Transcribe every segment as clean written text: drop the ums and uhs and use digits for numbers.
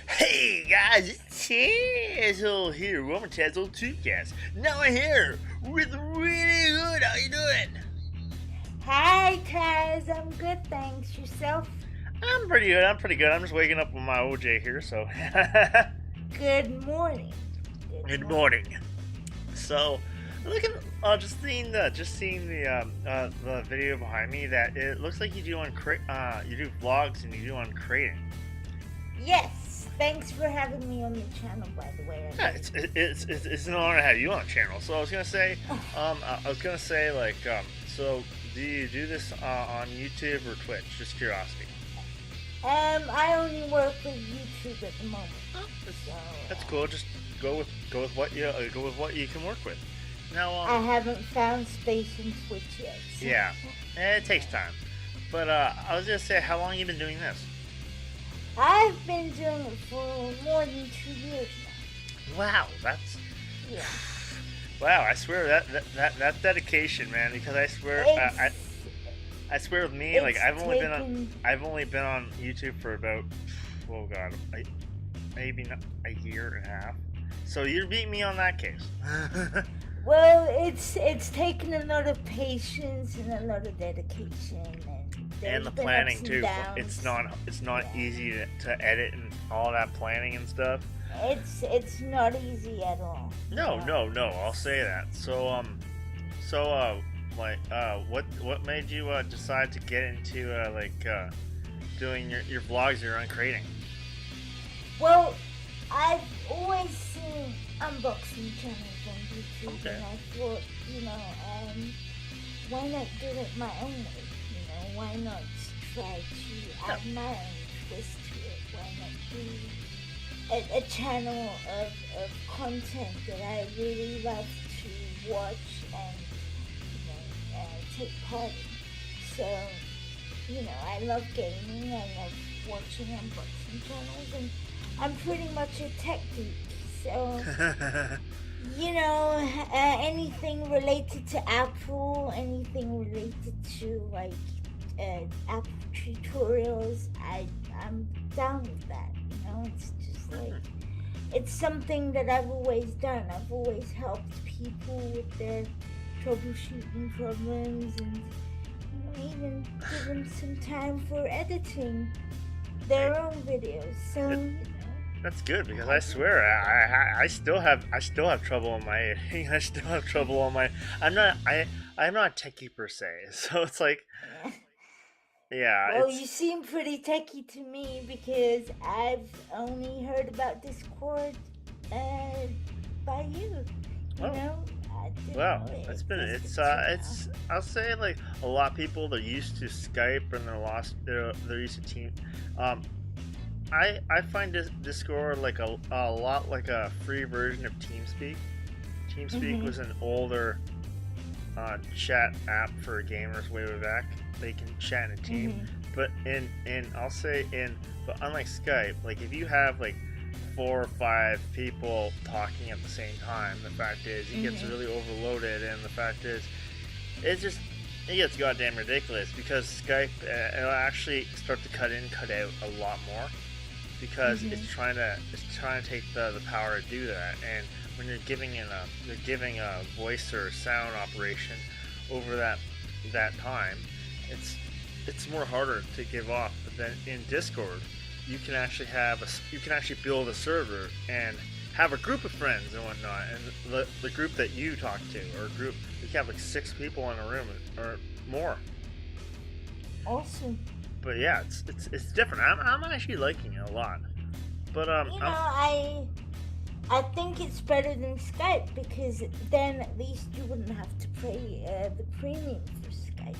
Hey guys, it's Tazwhole here. We're on Tazwhole Tubcast. Now I'm here with Wheelie Goood. How you doing? Hi, Taz. I'm good, thanks. Yourself? I'm pretty good. I'm just waking up with my OJ here, so Good morning. Good good morning. morning. So, looking, just seeing the video behind me. That it looks like you do you do vlogs and you do on crating. Yes, thanks for having me on the channel, by the way. Yeah, it's an honor to have you on the channel. So I was gonna say so do you do this on YouTube or Twitch? Just curiosity. I only work with YouTube at the moment. Oh, So, that's cool. Just go with what you can work with. Now, I haven't found space in Twitch yet. So. yeah, it takes time. But I was gonna say, how long you been doing this? I've been doing it for more than 2 years Wow, that's now. Yeah. wow. I swear that's dedication, man. Because I swear I swear with me, like I've only been on YouTube for about, oh god, maybe not a year and a half. So you're beating me on that case. Well, it's taken a lot of patience and a lot of dedication And the been planning ups and too. downs. It's not Yeah. easy to edit and all that planning and stuff. It's not easy at all. No. I'll say that. What made you decide to get into doing your vlogs you're on creating? Well, I've always seen unboxing channels on YouTube, Okay. and I thought, why not do it my own way? Why not try to add my own twist to it? Why not do a channel of content that I really love to watch and take part in? So, I love gaming, I love watching unboxing channels, and I'm pretty much a tech geek. So, anything related to Apple, anything related to Apple tutorials, I'm down with that. It's just like it's something that I've always done. I've always helped people with their troubleshooting problems, and even given some time for editing their own videos. So That's good, because I swear I still have trouble on my editing. I still have trouble on my. I'm not techie per se, so it's like, yeah, well, you seem pretty techie to me because I've only heard about Discord by you. Oh. I didn't Well, know it's existed I'll say, like, a lot of people, they're used to Skype and they're used to Team. I find Discord like a lot like a free version of TeamSpeak. TeamSpeak was an older chat app for gamers way back. They can chat in a team, but but unlike Skype, like if you have like 4 or 5 people talking at the same time, the fact is it gets really overloaded, and the fact is it gets goddamn ridiculous, because Skype it'll actually start to cut out a lot more, because it's trying to take the power to do that. And when you're giving a voice or sound operation over that time, it's more harder to give off. But then in Discord, you can actually build a server and have a group of friends and whatnot, and the group that you talk to, or a group you can have like 6 people in a room or more. Awesome. But yeah, it's different. I'm actually liking it a lot. But I think it's better than Skype, because then at least you wouldn't have to pay the premium for Skype.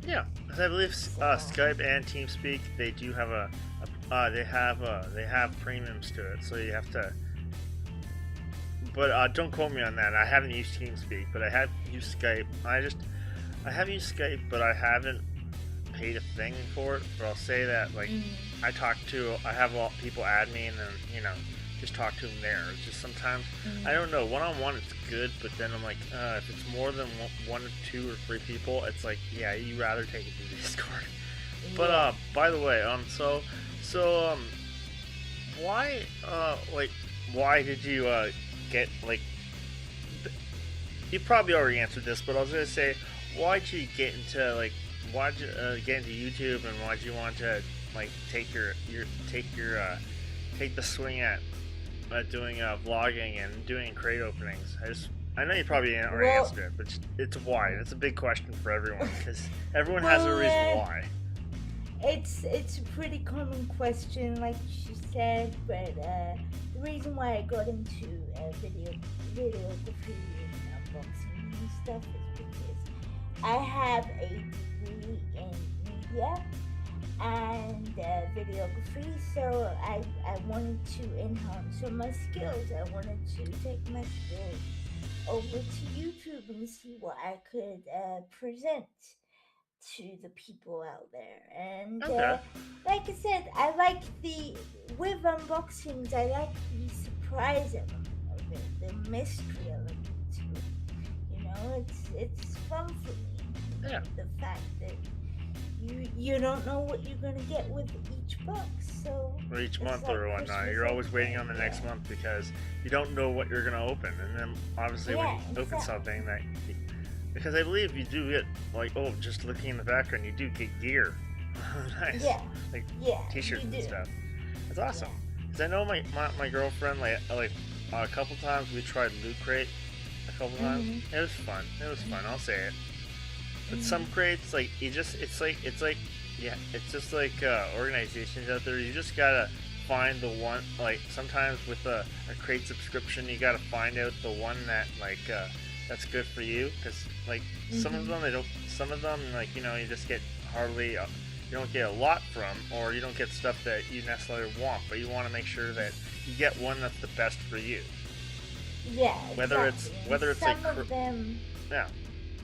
yeah, 'cause I believe Skype and TeamSpeak, they do have they have premiums to it, so you have to. But don't quote me on that. I haven't used TeamSpeak, but I have used Skype. I have used Skype, but I haven't paid a thing for it. But I'll say that, like, I have a lot of people add me, and then just talk to them there. It's just sometimes I don't know. One-on-one, it's good, but then I'm like, if it's more than one or 2 or 3 people, it's like, yeah, you rather take it to Discord. But by the way, why, like, why did you, get, like, you probably already answered this, but I was gonna say, why'd you get into, like, why'd you, get into YouTube, and why'd you want to, like, take take the swing at, doing, vlogging and doing crate openings? I know you probably already Well, answered it, but it's why. It's a big question for everyone, because everyone has a well, reason why. it's a pretty common question, like she said, but the reason why I got into videography and unboxing and stuff is because I have a degree in media and videography, so I wanted to enhance on my skills. I wanted to take my skills over to YouTube and see what I could present to the people out there. And Okay. like I said, I like with unboxings, I like the surprise element of it, the mystery element to it. You know, it's fun for me. Yeah. The fact that you don't know what you're gonna get with each box, so Or each it's month like or whatnot. Christmas You're always every waiting day. on the next Yeah. month because you don't know what you're gonna open, and then obviously when Yeah, you open exactly. something that, because I believe you do get, like, oh, just looking in the background, you do get gear. Nice. Yeah, Like yeah, t-shirts you and do. stuff. That's awesome. Yeah. Because I know my girlfriend, like a couple times we tried Loot Crate. A couple times. Mhm. It was fun. It was fun. I'll say it. But some crates, like, it's just like organizations out there. You just gotta find the one. Like, sometimes with a crate subscription, you gotta find out the one that, like, that's good for you. Because, like, some of them they don't. Some of them, like, you just get hardly. You don't get a lot from, or you don't get stuff that you necessarily want. But you want to make sure that you get one that's the best for you. Yeah, Whether exactly. And it's some like of them. yeah.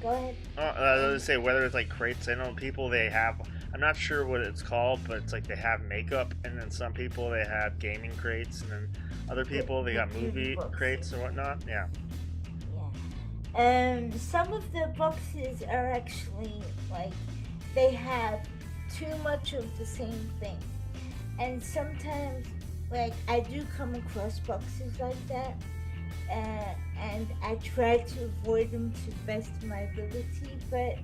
Go ahead. I was gonna say whether it's like crates. I know people they have. I'm not sure what it's called, but it's like they have makeup, and then some people they have gaming crates, and then other people they got movie crates or whatnot. Yeah. Yeah. Some of the boxes are actually like they have too much of the same thing, and sometimes like I do come across boxes like that. And I try to avoid them to the best of my ability, but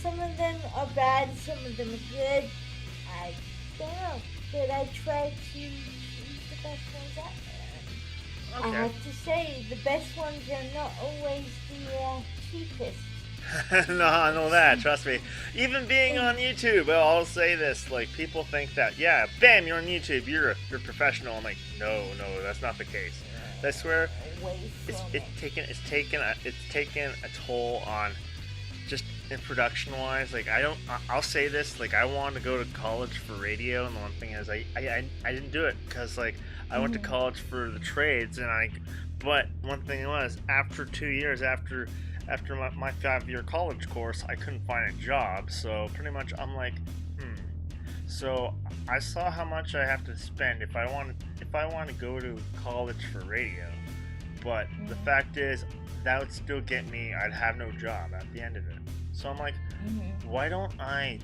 some of them are bad, some of them are good. I don't know, but I try to choose the best ones out there. Okay. I have to say, the best ones are not always the cheapest. No, I know that. Trust me. Even being on YouTube, I'll say this: like, people think that, yeah, bam, you're on YouTube, you're professional. I'm like, no, that's not the case. I swear, it's taken a toll on just in production wise. Like, I'll say this: like, I wanted to go to college for radio, and the one thing is, I didn't do it because, like, I went to college for the trades, but one thing was, after 2 years after my 5-year college course, I couldn't find a job. So pretty much I'm like, So I saw how much I have to spend if I want to go to college for radio. But the fact is, that would still get me, I'd have no job at the end of it. So I'm like, why don't I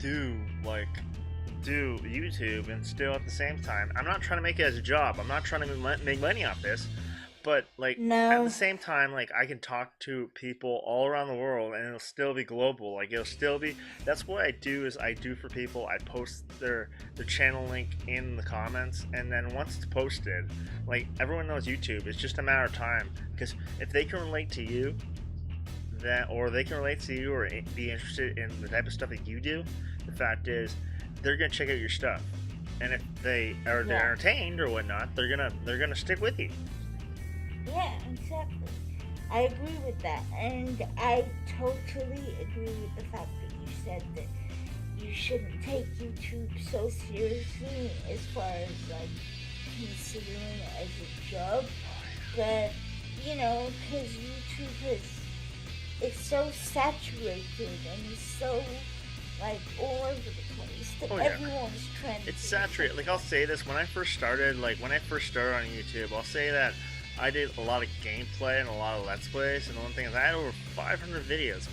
do YouTube and still at the same time, I'm not trying to make it as a job. I'm not trying to make money off this. But, like, at the same time, like, I can talk to people all around the world, and it'll still be global. Like, it'll still be, that's what I do for people. I post their channel link in the comments, and then once it's posted, like, everyone knows YouTube. It's just a matter of time. Because if they can relate to you, or they can relate to you, or be interested in the type of stuff that you do, the fact is, they're going to check out your stuff. And if they're entertained or whatnot, they're gonna stick with you. Yeah, exactly. I agree with that, and I totally agree with the fact that you said that you shouldn't take YouTube so seriously as far as like considering it as a job. But because YouTube it's so saturated and it's so like all over the place that everyone's trying to. It's saturated. Like, I'll say this: when I first started on YouTube, I'll say that I did a lot of gameplay and a lot of Let's Plays, and the one thing is I had over 500 videos,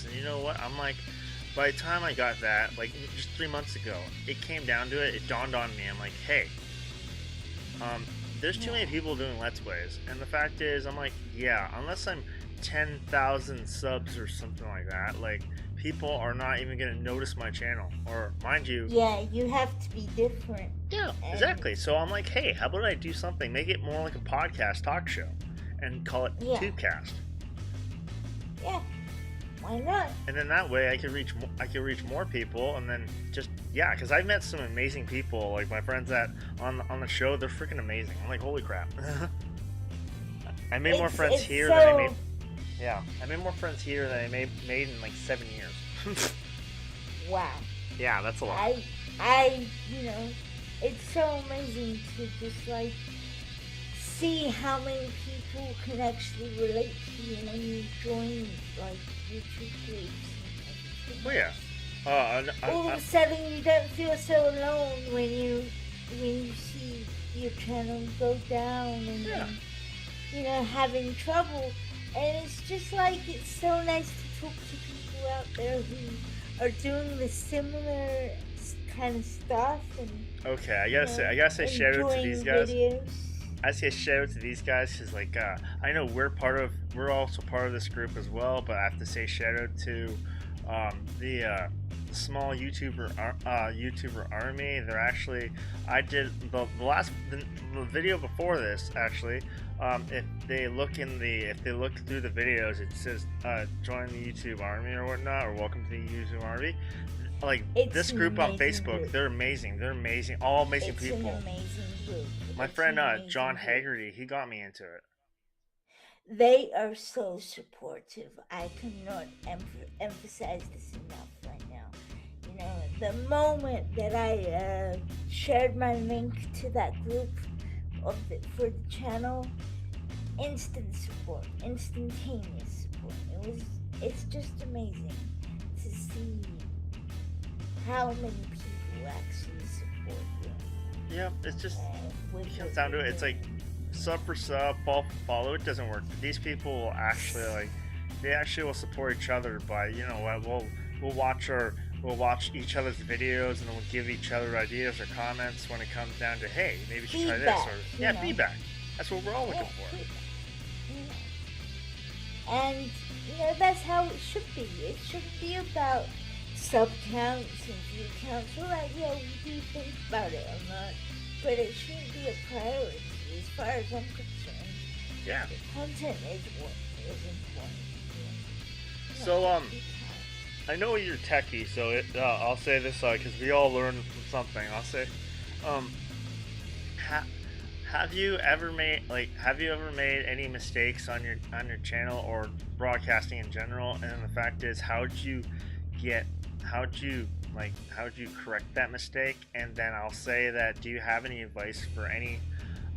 and you know what? I'm like, by the time I got that, like just 3 months ago, it came down to it. It dawned on me. I'm like, hey, there's too many people doing Let's Plays, and the fact is, I'm like, yeah, unless I'm 10,000 subs or something like that, like people are not even gonna notice my channel. Or mind you, Yeah, you have to be different. yeah, exactly. So I'm like, hey, how about I do something, make it more like a podcast talk show, and call it Tubcast. Yeah. Why not? And then that way I could reach more people, and then just because I've met some amazing people, like my friends that on the show, they're freaking amazing. I'm like, holy crap! I made more friends here than I made. Yeah, I made more friends here than I made in like 7 years. Wow. Yeah, that's a lot. I it's so amazing to just like see how many people can actually relate to you when you join like YouTube groups and everything. Oh yeah. All of a sudden you don't feel so alone when you see your channel go down and then, having trouble. And it's just like, it's so nice to talk to people out there who are doing the similar kind of stuff. And okay, I gotta say shout out to these guys. Videos. I say shout out to these guys because, like, I know we're also part of this group as well, but I have to say shout out to the small YouTuber army. They're actually, I did the video before this actually. If they look through the videos, it says join the YouTube army or whatnot, or welcome to the YouTube army. Like, it's this group on Facebook, group. They're amazing. They're amazing. All amazing people. It's an amazing group. My friend John Haggerty, he got me into it. They are so supportive. I cannot emphasize this enough right now. The moment that I shared my link to that group for the channel, instant support, instantaneous support. It's just amazing to see how many people actually support you. Yeah, it's just it comes down to it. It's like sub for sub, follow for follow. It doesn't work. But these people will actually will support each other by, we'll watch each other's videos, and then we'll give each other ideas or comments when it comes down to, hey, maybe you should try this, or feedback. That's what we're all looking for. And that's how it should be. It shouldn't be about sub counts and view counts. All right, we do think about it a lot, but it shouldn't be a priority as far as I'm concerned. Yeah. The content is what is important. So I know you're techie, so I'll say this because we all learn from something. I'll say, have you ever made any mistakes on your channel or broadcasting in general? And the fact is, how'd you correct that mistake? And then I'll say that, do you have any advice for any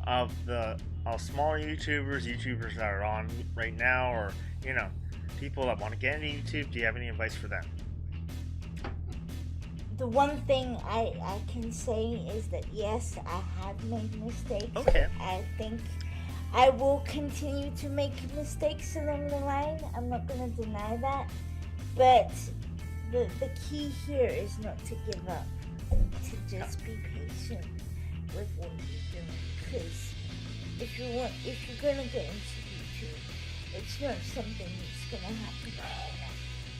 of the smaller YouTubers that are on right now, or people that want to get into YouTube? Do you have any advice for them? The one thing I can say is that yes, I have made mistakes. Okay. I think I will continue to make mistakes along the line. I'm not going to deny that. But the key here is not to give up. To just be patient with what you're doing. Because if you're going to get into YouTube, it's not something that's going to happen overnight.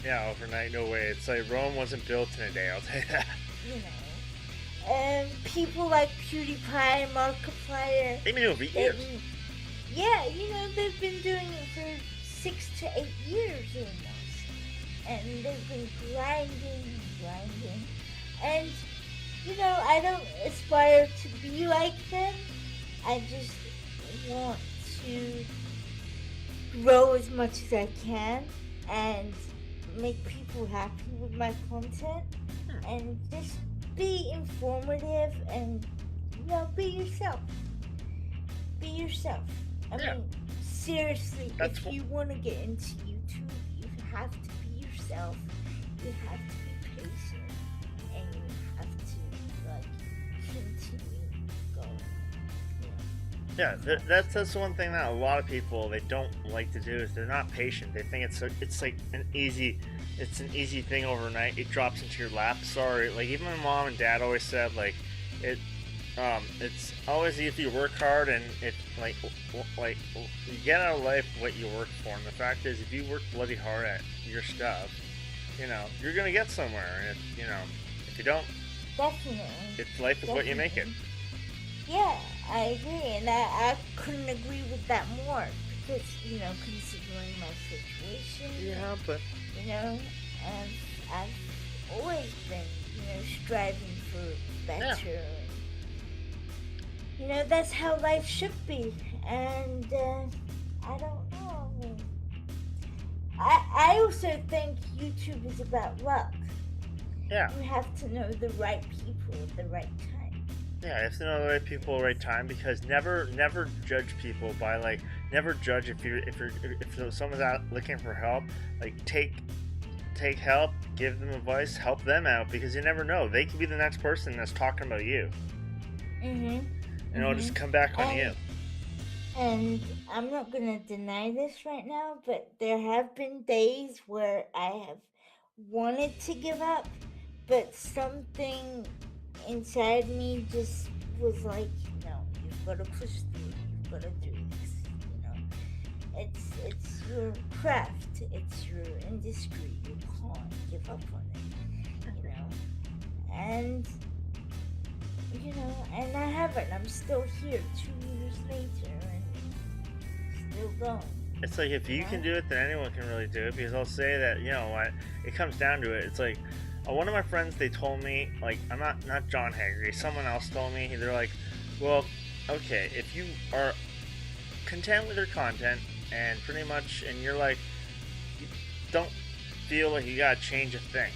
Yeah, overnight, no way. It's like Rome wasn't built in a day, I'll tell you that. And people like PewDiePie, Markiplier, they've been doing it for years. They've been doing it for 6 to 8 years almost. And they've been grinding. And, I don't aspire to be like them. I just want to grow as much as I can and make people happy with my content, and just be informative and be yourself. I mean, seriously, if you want to get into YouTube, you have to be yourself. You have to be patient, and you have to continue going. Yeah, that's one thing that a lot of people, they don't like to do, is they're not patient. They think it's like an easy it's an easy thing overnight. It drops into your lap. Sorry, like even my mom and dad always said like it. It's always if you work hard and it like you get out of life what you work for. And the fact is, if you work bloody hard at your stuff, you're gonna get somewhere. And if you don't, Definitely. it's life is what you make it. Yeah, I agree, and I couldn't agree with that more because considering my situation. Yeah, but I've always been striving for better. Yeah. That's how life should be, and I don't know. I mean, I also think YouTube is about luck. Yeah. You have to know the right people at the right time. Yeah, you have to know the right people at the right time, because never judge people by never judge if someone's out looking for help. Like take help, give them advice, help them out, because you never know, they could be the next person that's talking about you. And it'll just come back on you. And I'm not gonna deny this right now, but there have been days where I have wanted to give up, but something inside me just was like, no, you've got to push through, you've got to do this. It's your craft, it's your industry, you can't give up on it. And and I haven't. I'm still here 2 years later and still going. It's like if you can do it, then anyone can really do it, because I'll say that, what, it comes down to it. It's like, one of my friends, they told me, like, I'm not John Haggerty, someone else told me, they're like, well, okay, if you are content with your content, and pretty much, and you're like, you don't feel like you gotta change a thing,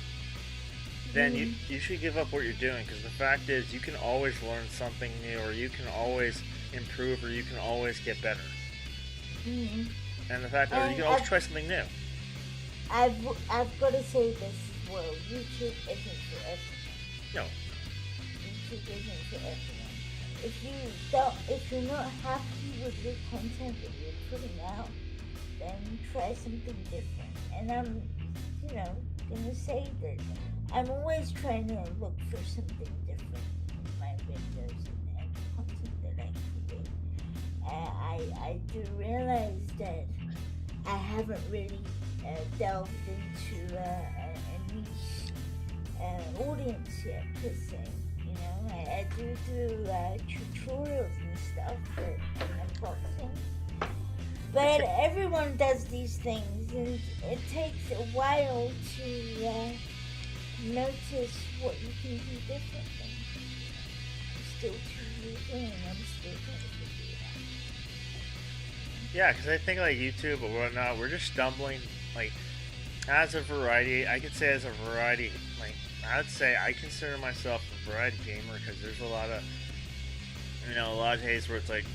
then you should give up what you're doing, because the fact is, you can always learn something new, or you can always improve, or you can always get better. And the fact that you can always try something new. I've got to say this as well. YouTube isn't for everyone. No. YouTube isn't for everyone. If you're not happy with your content that you're putting out, then try something different. And I'm, gonna say that I'm always trying to look for something different in my videos and content that I create. I do realize that I haven't really delved into a niche audience yet, per se. I do tutorials and stuff and unboxing. But everyone does these things, and it takes a while to notice what you can do differently. I'm still 2 years in, and I'm still trying to figure it out. Yeah, because I think like YouTube or whatnot, we're just stumbling, like, as a variety. I could say as a variety, like, I would say I consider myself a variety gamer, because there's a lot of days where it's like,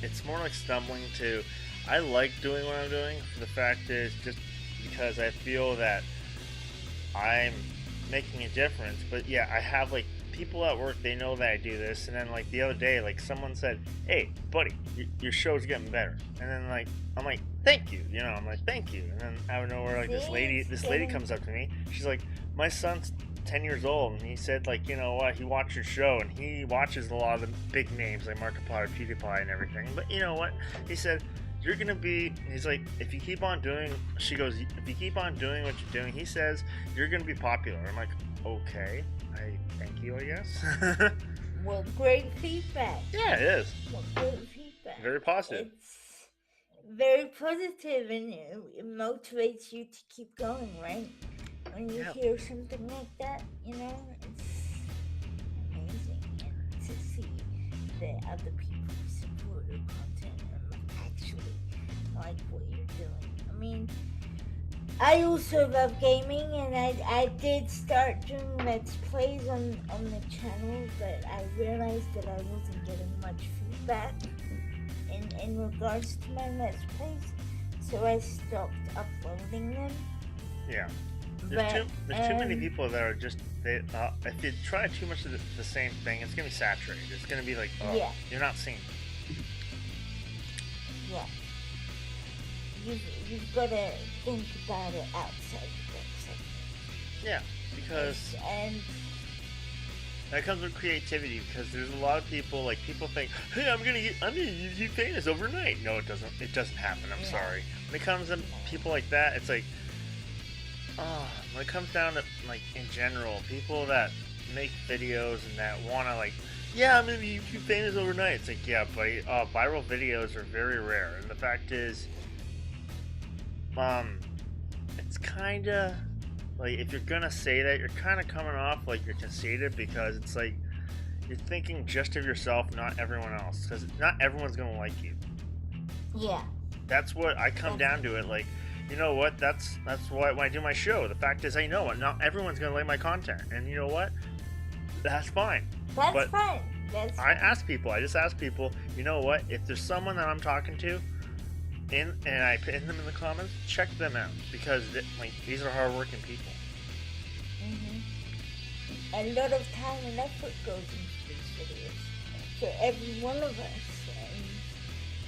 it's more like stumbling to, I like doing what I'm doing. The fact is, just because I feel that I'm making a difference. But yeah, I have like people at work, they know that I do this, and then like the other day, like someone said, "Hey, buddy, your show's getting better," and then like I'm like, "Thank you," I'm like, "Thank you," and then out of nowhere, like this lady comes up to me. She's like, "My son's 10 years old, and he said, like, you know what, he watched your show, and he watches a lot of the big names like Markiplier, PewDiePie, and everything. But you know what?" He said, "You're gonna be," he's like, "if you keep on doing," she goes, "if you keep on doing what you're doing," he says, "you're gonna be popular." I'm like, okay, I thank you, I guess. Well, great feedback. Yeah, it is. Well, great feedback. Very positive. It's very positive, and it motivates you to keep going, right? When you hear something like that, it's amazing. And to see that other people support your content and actually like what you're doing. I mean, I also love gaming, and I did start doing Let's Plays on the channel, but I realized that I wasn't getting much feedback in regards to my Let's Plays, so I stopped uploading them. Yeah. There's too many people that are just, if you try too much of the same thing, it's going to be saturated. It's going to be like, you're not seeing it. Yeah. You've got to think about it outside the box, I Yeah, because and that comes with creativity. Because there's a lot of people people think, hey, I'm gonna be famous overnight. No, it doesn't. It doesn't happen. I'm sorry. When it comes to people like that, it's like, oh, when it comes down to in general, people that make videos and that wanna yeah, I'm gonna be YouTube famous overnight. It's like, yeah, buddy, viral videos are very rare, and the fact is, it's kinda if you're gonna say that, you're kind of coming off like you're conceited, because it's like you're thinking just of yourself, not everyone else, because not everyone's gonna like you. Yeah. That's what I come down to it. You know what? That's why when I do my show, the fact is, I know it. Not everyone's gonna like my content, and you know what? That's fine. That's fine. I just ask people, you know what? If there's someone that I'm talking to, and I pin them in the comments, check them out, because these are hardworking people. A lot of time and effort goes into these videos for every one of us, and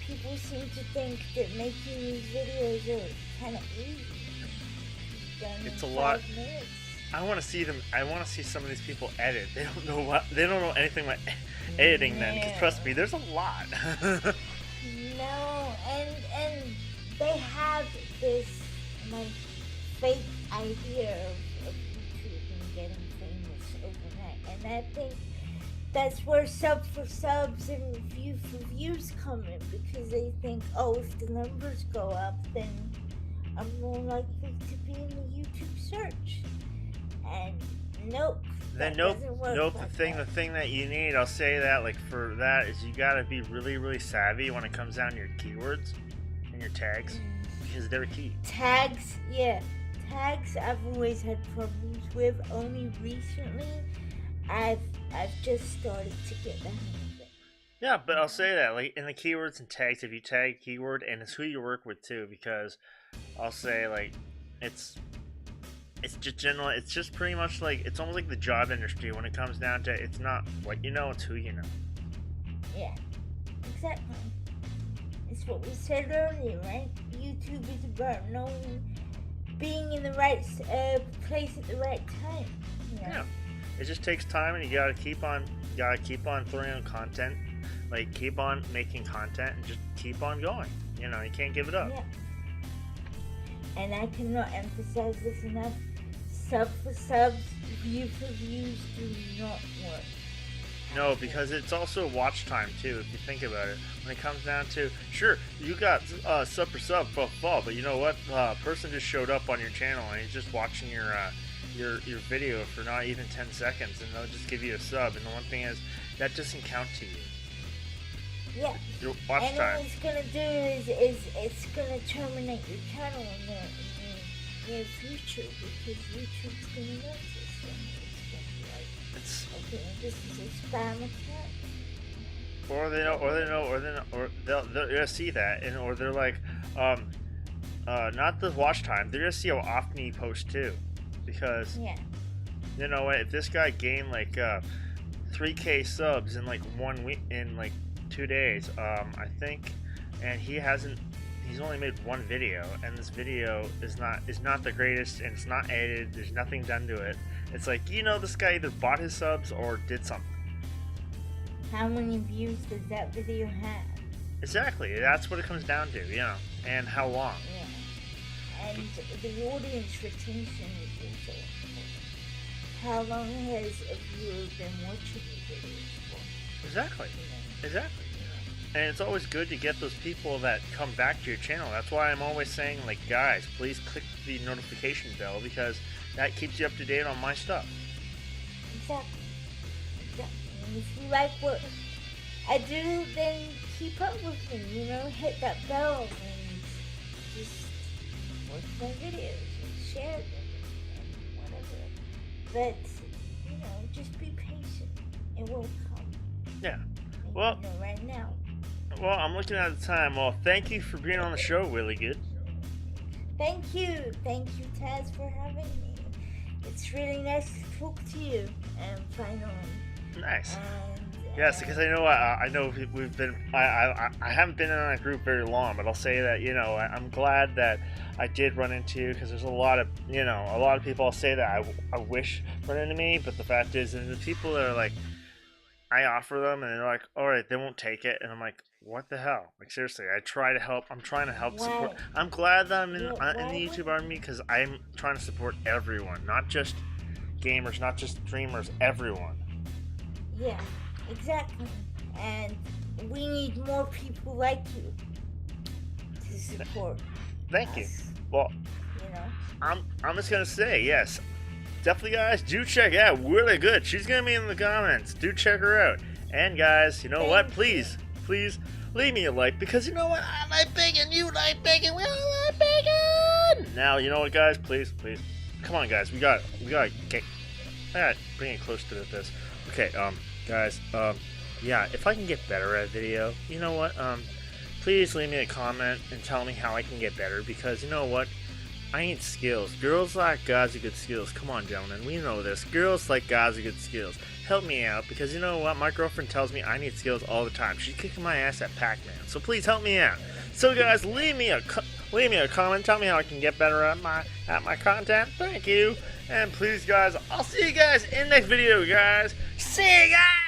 people seem to think that making these videos are kind of easy. It's a lot. I want to see them. I want to see some of these people edit. They don't know anything about editing. Then, because trust me, there's a lot. No, and they have this fake idea of YouTube and getting famous overnight, and I think that's where sub for subs and review for views come in, because they think, oh, if the numbers go up, then I'm more likely to be in the YouTube search. And nope. The thing that you need, I'll say that, for that, is you gotta be really, really savvy when it comes down to your keywords and your tags, because they're key. Tags, yeah. Tags I've always had problems with. Only recently I've just started to get the hang of it. Yeah, but I'll say that, in the keywords and tags, if you tag keyword, and it's who you work with too, because I'll say, it's just general. It's just pretty much it's almost like the job industry when it comes down to, it's not what you know, it's who you know. Yeah, exactly. It's what we said earlier, right? YouTube is about being in the right place at the right time. Yeah. It just takes time, and you gotta keep on throwing out content, keep on making content, and just keep on going. You can't give it up. Yeah. And I cannot emphasize this enough. Sub for subs, view for views do not work. No, because it's also watch time too, if you think about it. When it comes down to, sure, you got sub for sub, but you know what? A person just showed up on your channel, and he's just watching your video for not even 10 seconds, and they'll just give you a sub. And the one thing is, that doesn't count to you. Yeah. Your watch and time. all it's gonna do is it's gonna terminate your channel in the near future, because YouTube's gonna notice, and it's gonna be like, okay, this is a spam account. Or they'll just see that, or they're like, not the watch time. They're gonna see how often you post too, because you know what? If this guy gained 3K subs in 1 week, in 2 days, I think, and he's only made one video, and this video is not the greatest, and it's not edited, there's nothing done to it. It's this guy either bought his subs or did something. How many views does that video have? Exactly, that's what it comes down to, and how long. Yeah. And the audience retention is also important. How long has a viewer been watching your videos for? Exactly. And it's always good to get those people that come back to your channel. That's why I'm always saying, guys, please click the notification bell, because that keeps you up to date on my stuff. Exactly. And if you like what I do, then keep up with me, hit that bell and just watch my videos and share them and whatever. But, just be patient. It will come. Yeah. Well, right now. Well, I'm looking at the time. Well, thank you for being on the show, Wheelie Goood. Thank you, Taz, for having me. It's really nice to talk to you finally. Nice. And, yes, because I know we've been. I haven't been in that group very long, but I'll say that I'm glad that I did run into, because there's a lot of people say that I wish run into me, but the fact is, and the people that are like, I offer them and they're like, all right, they won't take it, and I'm like, what the hell? Like, seriously, I try to help. I'm trying to help support. I'm glad that I'm in the YouTube army, because I'm trying to support everyone, not just gamers, not just streamers, everyone. Yeah, exactly. And we need more people like you to support. Thank you. us, Well, You know. I'm just gonna say, yes, definitely, guys, do check out Wheelie Goood. She's gonna be in the comments. Do check her out. And guys, you know what? Please leave me a like, because you know what? I like bacon. You like bacon. We all like bacon. Now, you know what, guys? Please, come on, guys. We got. Okay, I gotta bring it close to this. Okay, guys, yeah. If I can get better at video, you know what? Please leave me a comment and tell me how I can get better, because you know what? I need skills. Girls like guys with good skills. Come on, gentlemen. We know this. Girls like guys with good skills. Help me out, because you know what? My girlfriend tells me I need skills all the time. She's kicking my ass at Pac-Man. So please help me out. So guys, leave me a comment. Tell me how I can get better at my content. Thank you. And please, guys, I'll see you guys in the next video, guys. See you guys.